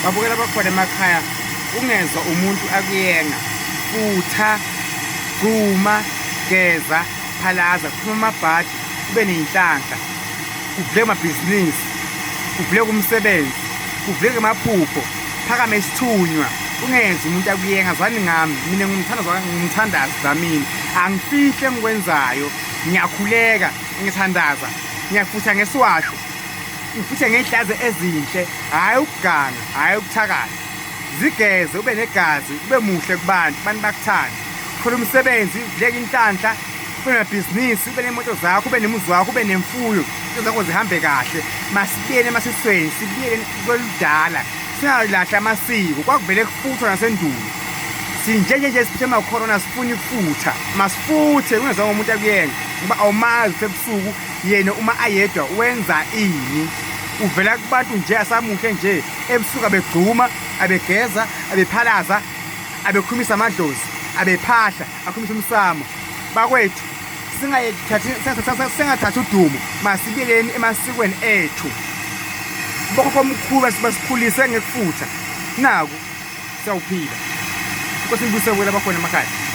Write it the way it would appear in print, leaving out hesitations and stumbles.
babukela bakhona emakhaya ungezwa umuntu akuyenga futha gquma geza phalaza kuphuma amabhadi kube ney'nhlanhla kuvuleke amabhizinisi kuvuleke umsebenzi kuvuleke amaphupho phakame isithunywa ungenzi umuntu akuyenga zwani ngami mina ngumthandazi zamini angifihle engikwenzayo ngiyakhuleka ngithandaza ngiyafutha ngeswasho ngifuthe ngey'hlaze ezinhle hhayi ukuganga hhayi ukuthakala zigeze ube negazi ube muhle kubantu abantu bakuthanda khona umsebenzi uvuleke inhlanhla ube nemabhizinisi ube nemoto zakho ube nemuzi wakho ube nemfuyo into zakho zihambe kahle masibuyele emasisweni sibuyele kweludala singalahla amasiko kwakuvele kufuthwa nasendulo sinjenje siphethe ama-corona sifuna ukufutha masifuthe ungezwa ngomuntu akuyenga ngoba awumazi ebusuku yena uma ayedwa wenza ini uvela kubantu nje asamuhle nje ebusuku abegquma abegeza abephalaza abekhulumisa amadlozi abephahla akhulumisa umsamo bakwethu singathathi udumo masibuyeleni emasikweni ethu bokho omkhulu basikhulise ngekufutha naku siyawuphila inkosi ngibusebela bakhona emakhaya